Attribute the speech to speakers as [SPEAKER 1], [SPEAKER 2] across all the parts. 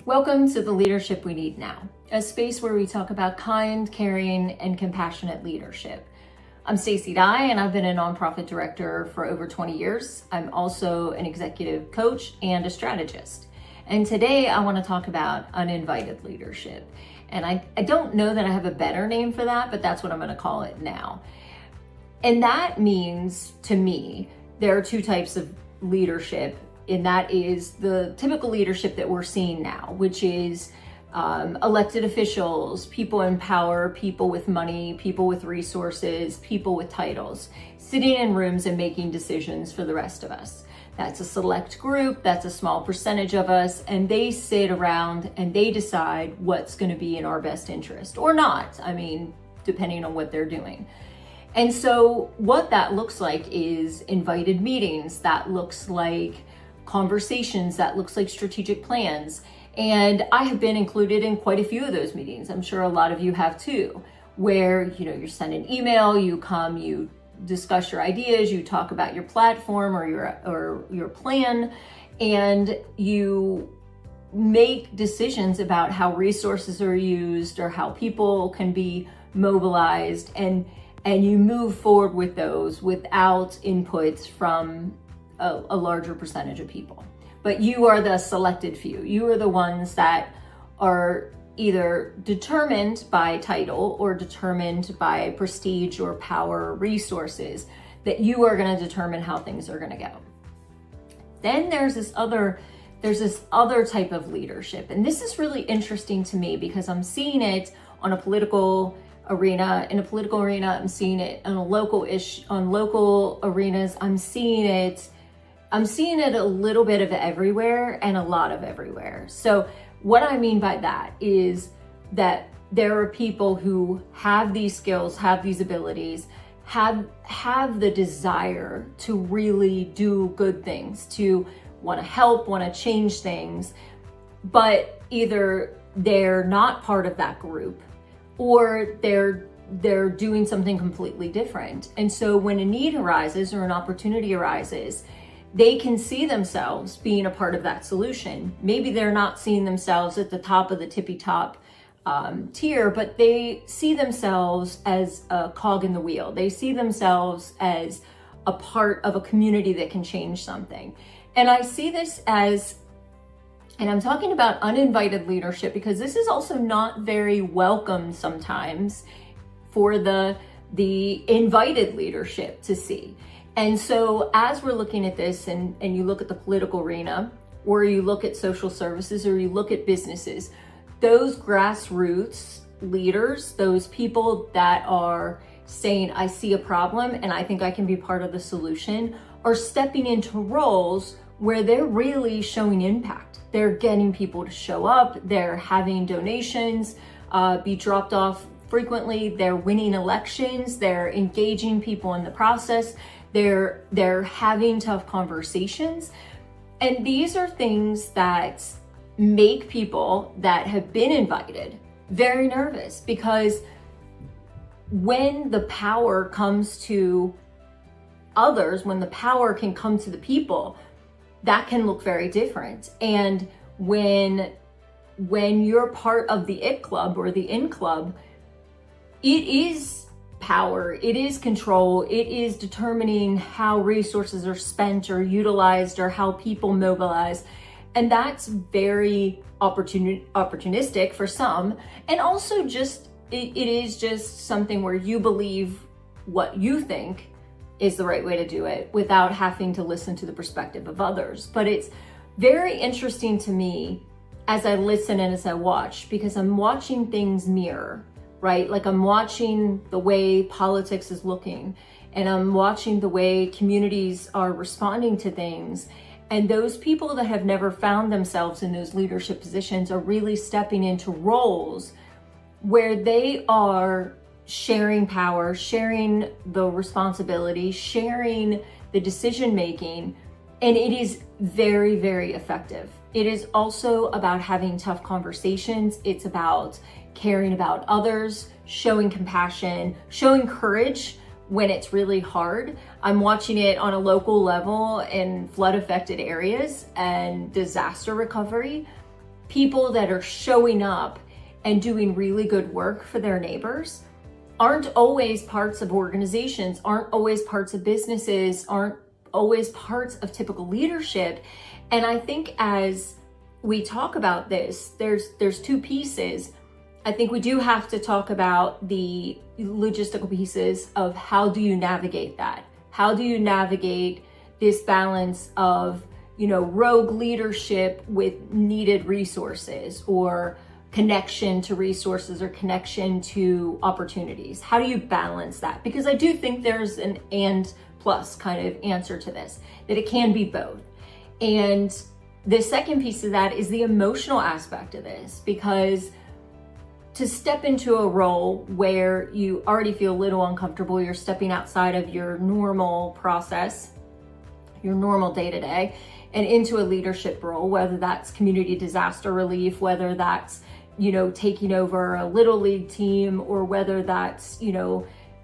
[SPEAKER 1] Welcome to the Leadership We Need Now, a space where we talk about kind, caring, and compassionate leadership. I'm Stacey Dye, and I've been a nonprofit director for over 20 years. I'm also an executive coach and a strategist. And today I want to talk about uninvited leadership. And I don't know that I have a better name for that, but that's what I'm going to call it now. And that means, to me, there are two types of leadership, and that is the typical leadership that we're seeing now, which is elected officials, people in power, people with money, people with resources, people with titles, sitting in rooms and making decisions for the rest of us. That's a select group, that's a small percentage of us, and they sit around and they decide what's going to be in our best interest, or not, depending on what they're doing. And so what that looks like is invited meetings, that looks like conversations, that looks like strategic plans. And I have been included in quite a few of those meetings. I'm sure a lot of you have too, where you send an email, you come, you discuss your ideas, you talk about your platform or your plan, and you make decisions about how resources are used or how people can be mobilized, and you move forward with those without inputs from a larger percentage of people. But you are the selected few. You are the ones that are either determined by title or determined by prestige or power or resources, that you are going to determine how things are going to go. Then there's this other type of leadership. And this is really interesting to me because I'm seeing it on a political arena. In a political arena, I'm seeing it on local arenas. I'm seeing it a little bit of everywhere and a lot of everywhere. So what I mean by that is that there are people who have these skills, have these abilities, have the desire to really do good things, to want to help, want to change things, but either they're not part of that group or they're doing something completely different. And so when a need arises or an opportunity arises, they can see themselves being a part of that solution. Maybe they're not seeing themselves at the top of the tippy top tier, but they see themselves as a cog in the wheel. They see themselves as a part of a community that can change something. And I see this as, and I'm talking about uninvited leadership because this is also not very welcome sometimes for the invited leadership to see. And so as we're looking at this and you look at the political arena, or you look at social services, or you look at businesses, those grassroots leaders, those people that are saying, I see a problem and I think I can be part of the solution, are stepping into roles where they're really showing impact. They're getting people to show up, they're having donations be dropped off frequently, they're winning elections, they're engaging people in the process. They're having tough conversations. And these are things that make people that have been invited very nervous, because when the power comes to others, when the power can come to the people, that can look very different. And when you're part of the IT club or the in club, it is power, it is control, it is determining how resources are spent or utilized or how people mobilize. And that's very opportunistic for some. And also it is just something where you believe what you think is the right way to do it without having to listen to the perspective of others. But it's very interesting to me as I listen and as I watch, because I'm watching things mirror, right? Like I'm watching the way politics is looking, and I'm watching the way communities are responding to things. And those people that have never found themselves in those leadership positions are really stepping into roles where they are sharing power, sharing the responsibility, sharing the decision making. And it is very, very effective. It is also about having tough conversations. It's about caring about others, showing compassion, showing courage when it's really hard. I'm watching it on a local level in flood affected areas and disaster recovery. people that are showing up and doing really good work for their neighbors aren't always parts of organizations, aren't always parts of businesses, aren't always parts of typical leadership. And I think as we talk about this, there's two pieces. I think we do have to talk about the logistical pieces of how do you navigate that? How do you navigate this balance of, rogue leadership with needed resources, or connection to resources, or connection to opportunities? How do you balance that? Because I do think there's an and plus kind of answer to this, that it can be both. And the second piece of that is the emotional aspect of this, because to step into a role where you already feel a little uncomfortable, you're stepping outside of your normal process, your normal day-to-day, and into a leadership role, whether that's community disaster relief, whether that's, taking over a little league team, or whether that's,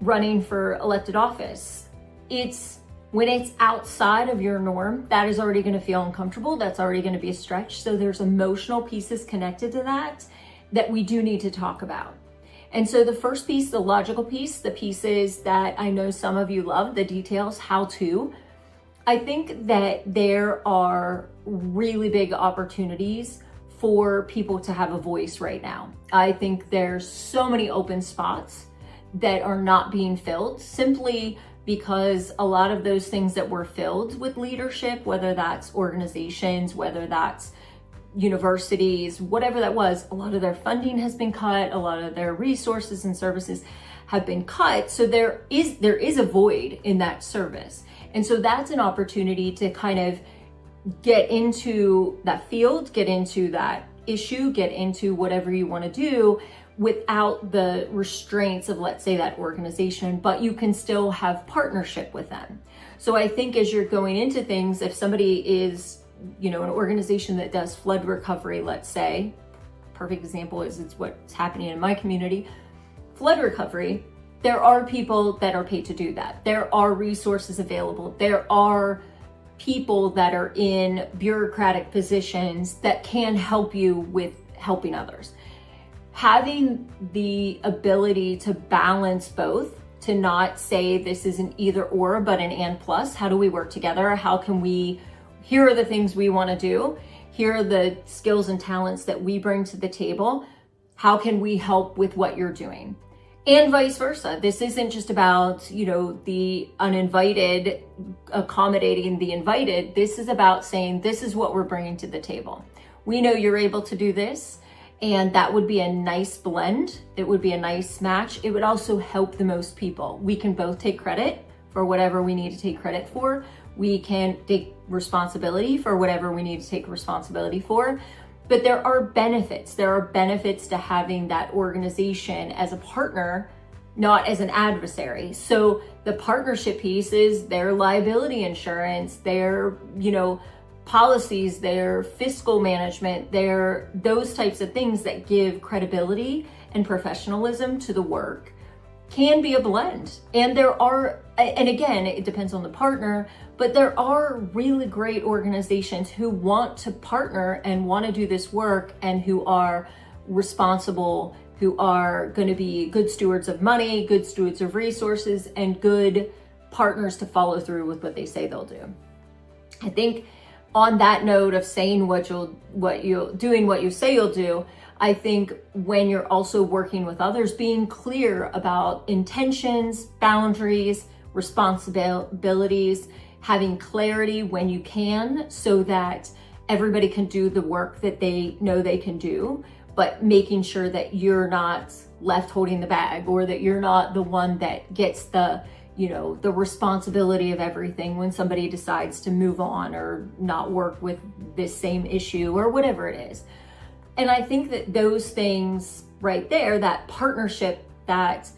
[SPEAKER 1] running for elected office. When it's outside of your norm, that is already going to feel uncomfortable. That's already going to be a stretch. So there's emotional pieces connected to that we do need to talk about. And so the first piece, the logical piece, the pieces that I know some of you love, the details, how to, I think that there are really big opportunities for people to have a voice right now. I think there's so many open spots that are not being filled simply because a lot of those things that were filled with leadership, whether that's organizations, whether that's universities, whatever that was, a lot of their funding has been cut, a lot of their resources and services have been cut. So there is a void in that service. And so that's an opportunity to kind of get into that field, get into that issue, get into whatever you want to do without the restraints of, let's say, that organization, but you can still have partnership with them. So I think as you're going into things, if somebody is, an organization that does flood recovery, let's say, perfect example is it's what's happening in my community, flood recovery, there are people that are paid to do that. There are resources available. There are people that are in bureaucratic positions that can help you with helping others. Having the ability to balance both, to not say this is an either or, but an and plus. How do we work together? How can here are the things we want to do. Here are the skills and talents that we bring to the table. How can we help with what you're doing? And vice versa. This isn't just about, the uninvited accommodating the invited. This is about saying, this is what we're bringing to the table. We know you're able to do this. And that would be a nice blend. It would be a nice match. It would also help the most people. We can both take credit for whatever we need to take credit for. We can take responsibility for whatever we need to take responsibility for. But there are benefits. There are benefits to having that organization as a partner, not as an adversary. So the partnership piece is their liability insurance, their, policies, their fiscal management, those types of things that give credibility and professionalism to the work can be a blend. And again, it depends on the partner, but there are really great organizations who want to partner and want to do this work and who are responsible, who are going to be good stewards of money, good stewards of resources, and good partners to follow through with what they say they'll do. I think on that note of saying doing what you say you'll do, I think when you're also working with others, being clear about intentions, boundaries, responsibilities, having clarity when you can, so that everybody can do the work that they know they can do, but making sure that you're not left holding the bag, or that you're not the one that gets the responsibility of everything when somebody decides to move on or not work with this same issue or whatever it is. And I think that those things right there, that partnership, that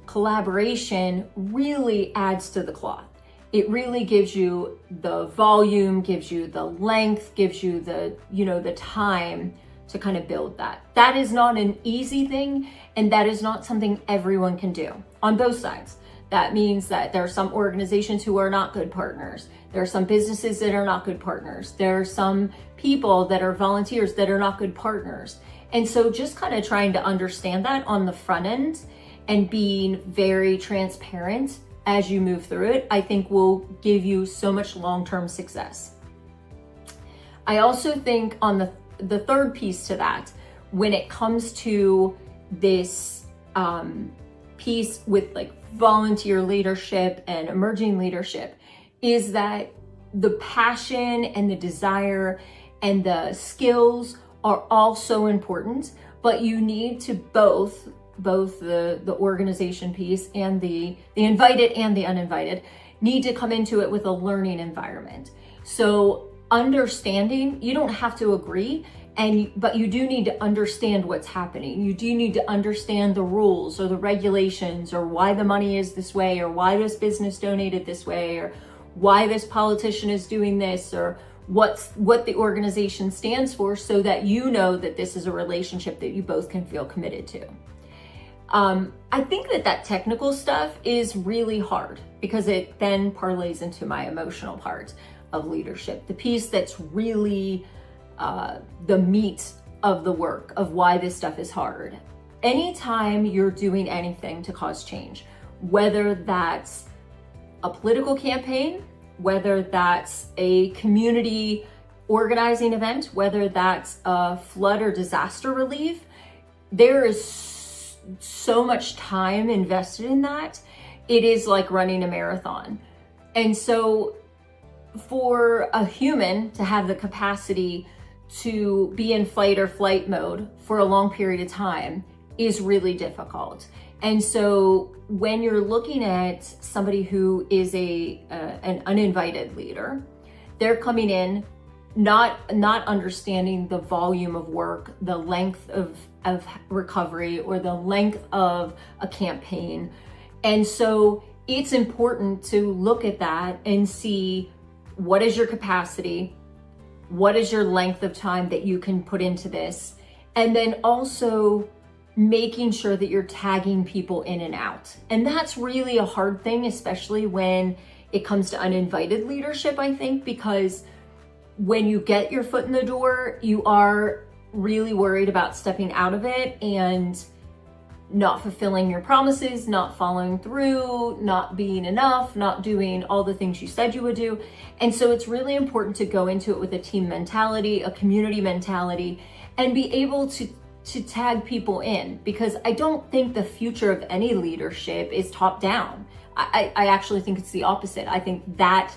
[SPEAKER 1] collaboration really adds to the cloth. It really gives you the volume, gives you the length, gives you the time to kind of build that. That is not an easy thing, and that is not something everyone can do on both sides. That means that there are some organizations who are not good partners. There are some businesses that are not good partners. There are some people that are volunteers that are not good partners. And so just kind of trying to understand that on the front end and being very transparent as you move through it, I think will give you so much long-term success. I also think on the third piece to that, when it comes to this piece with like volunteer leadership and emerging leadership, is that the passion and the desire and the skills are all so important, but you need to both the organization piece and the invited and the uninvited need to come into it with a learning environment. So understanding, you don't have to agree, but you do need to understand what's happening. You do need to understand the rules or the regulations or why the money is this way or why this business donated this way or why this politician is doing this or what the organization stands for, so that you know that this is a relationship that you both can feel committed to. I think that technical stuff is really hard because it then parlays into my emotional part of leadership, the piece that's really the meat of the work of why this stuff is hard. Anytime you're doing anything to cause change, whether that's a political campaign, whether that's a community organizing event, whether that's a flood or disaster relief, there is so much time invested in that. It is like running a marathon. And so for a human to have the capacity to be in fight or flight mode for a long period of time is really difficult. And so when you're looking at somebody who is an uninvited leader, they're coming in not understanding the volume of work, the length of recovery, or the length of a campaign. And so it's important to look at that and see, what is your capacity? What is your length of time that you can put into this? And then also making sure that you're tagging people in and out. And that's really a hard thing, especially when it comes to uninvited leadership, I think, because when you get your foot in the door, you are really worried about stepping out of it and not fulfilling your promises, not following through, not being enough, not doing all the things you said you would do. And so it's really important to go into it with a team mentality, a community mentality, and be able to tag people in, because I don't think the future of any leadership is top down. I actually think it's the opposite. I think that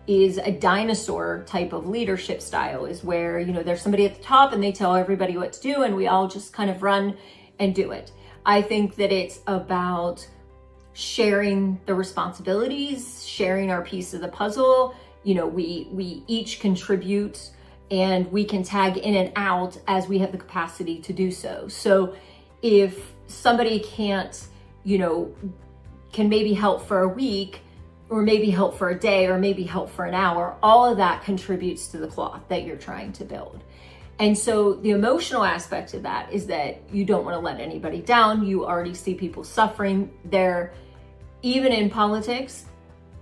[SPEAKER 1] is a dinosaur type of leadership style, is where, there's somebody at the top and they tell everybody what to do and we all just kind of run and do it. I think that it's about sharing the responsibilities, sharing our piece of the puzzle. We each contribute and we can tag in and out as we have the capacity to do so. So if somebody can maybe help for a week, or maybe help for a day, or maybe help for an hour, all of that contributes to the cloth that you're trying to build. And so the emotional aspect of that is that you don't want to let anybody down. You already see people suffering there, even in politics,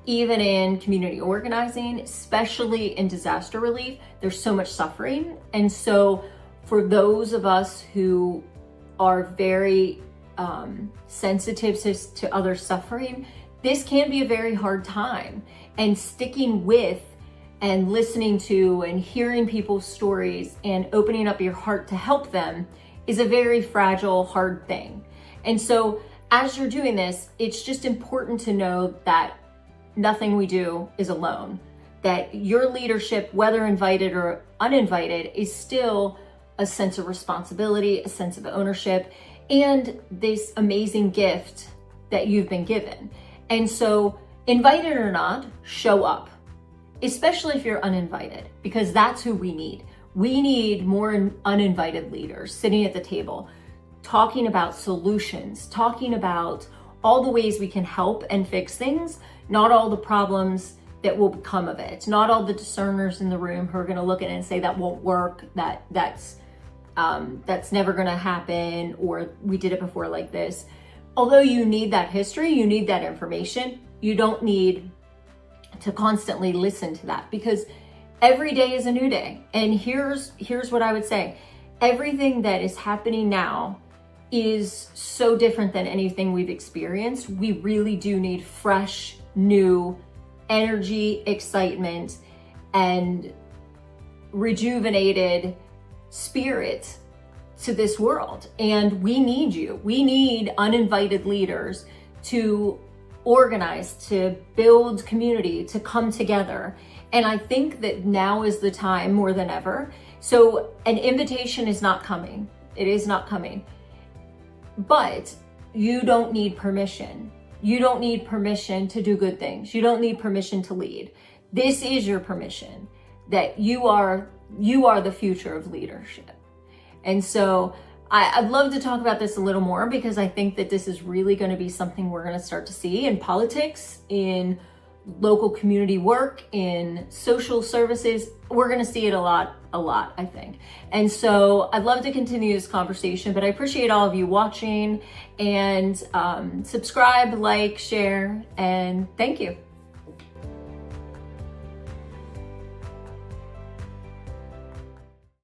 [SPEAKER 1] even in community organizing, especially in disaster relief, there's so much suffering. And so for those of us who are very sensitive to other suffering, this can be a very hard time. And sticking with and listening to and hearing people's stories and opening up your heart to help them is a very fragile, hard thing. And so as you're doing this, it's just important to know that nothing we do is alone, that your leadership, whether invited or uninvited, is still a sense of responsibility, a sense of ownership, and this amazing gift that you've been given. And so, invited or not, show up, especially if you're uninvited, because that's who we need. We need more uninvited leaders sitting at the table, talking about solutions, talking about all the ways we can help and fix things, not all the problems that will come of it, not all the discerners in the room who are going to look at it and say that won't work, that's never going to happen, or we did it before like this. Although you need that history, you need that information, you don't need to constantly listen to that, because every day is a new day. And here's what I would say. Everything that is happening now is so different than anything we've experienced. We really do need fresh, new energy, excitement, and rejuvenated spirit to this world. And we need you. We need uninvited leaders to organize, to build community, to come together. And I think that now is the time more than ever. So an invitation is not coming. It is not coming. But you don't need permission. You don't need permission to do good things. You don't need permission to lead. This is your permission, that you are the future of leadership. And so I'd love to talk about this a little more, because I think that this is really going to be something we're going to start to see in politics, in local community work, in social services. We're going to see it a lot, I think. And so I'd love to continue this conversation, but I appreciate all of you watching, and subscribe, like, share, and thank you.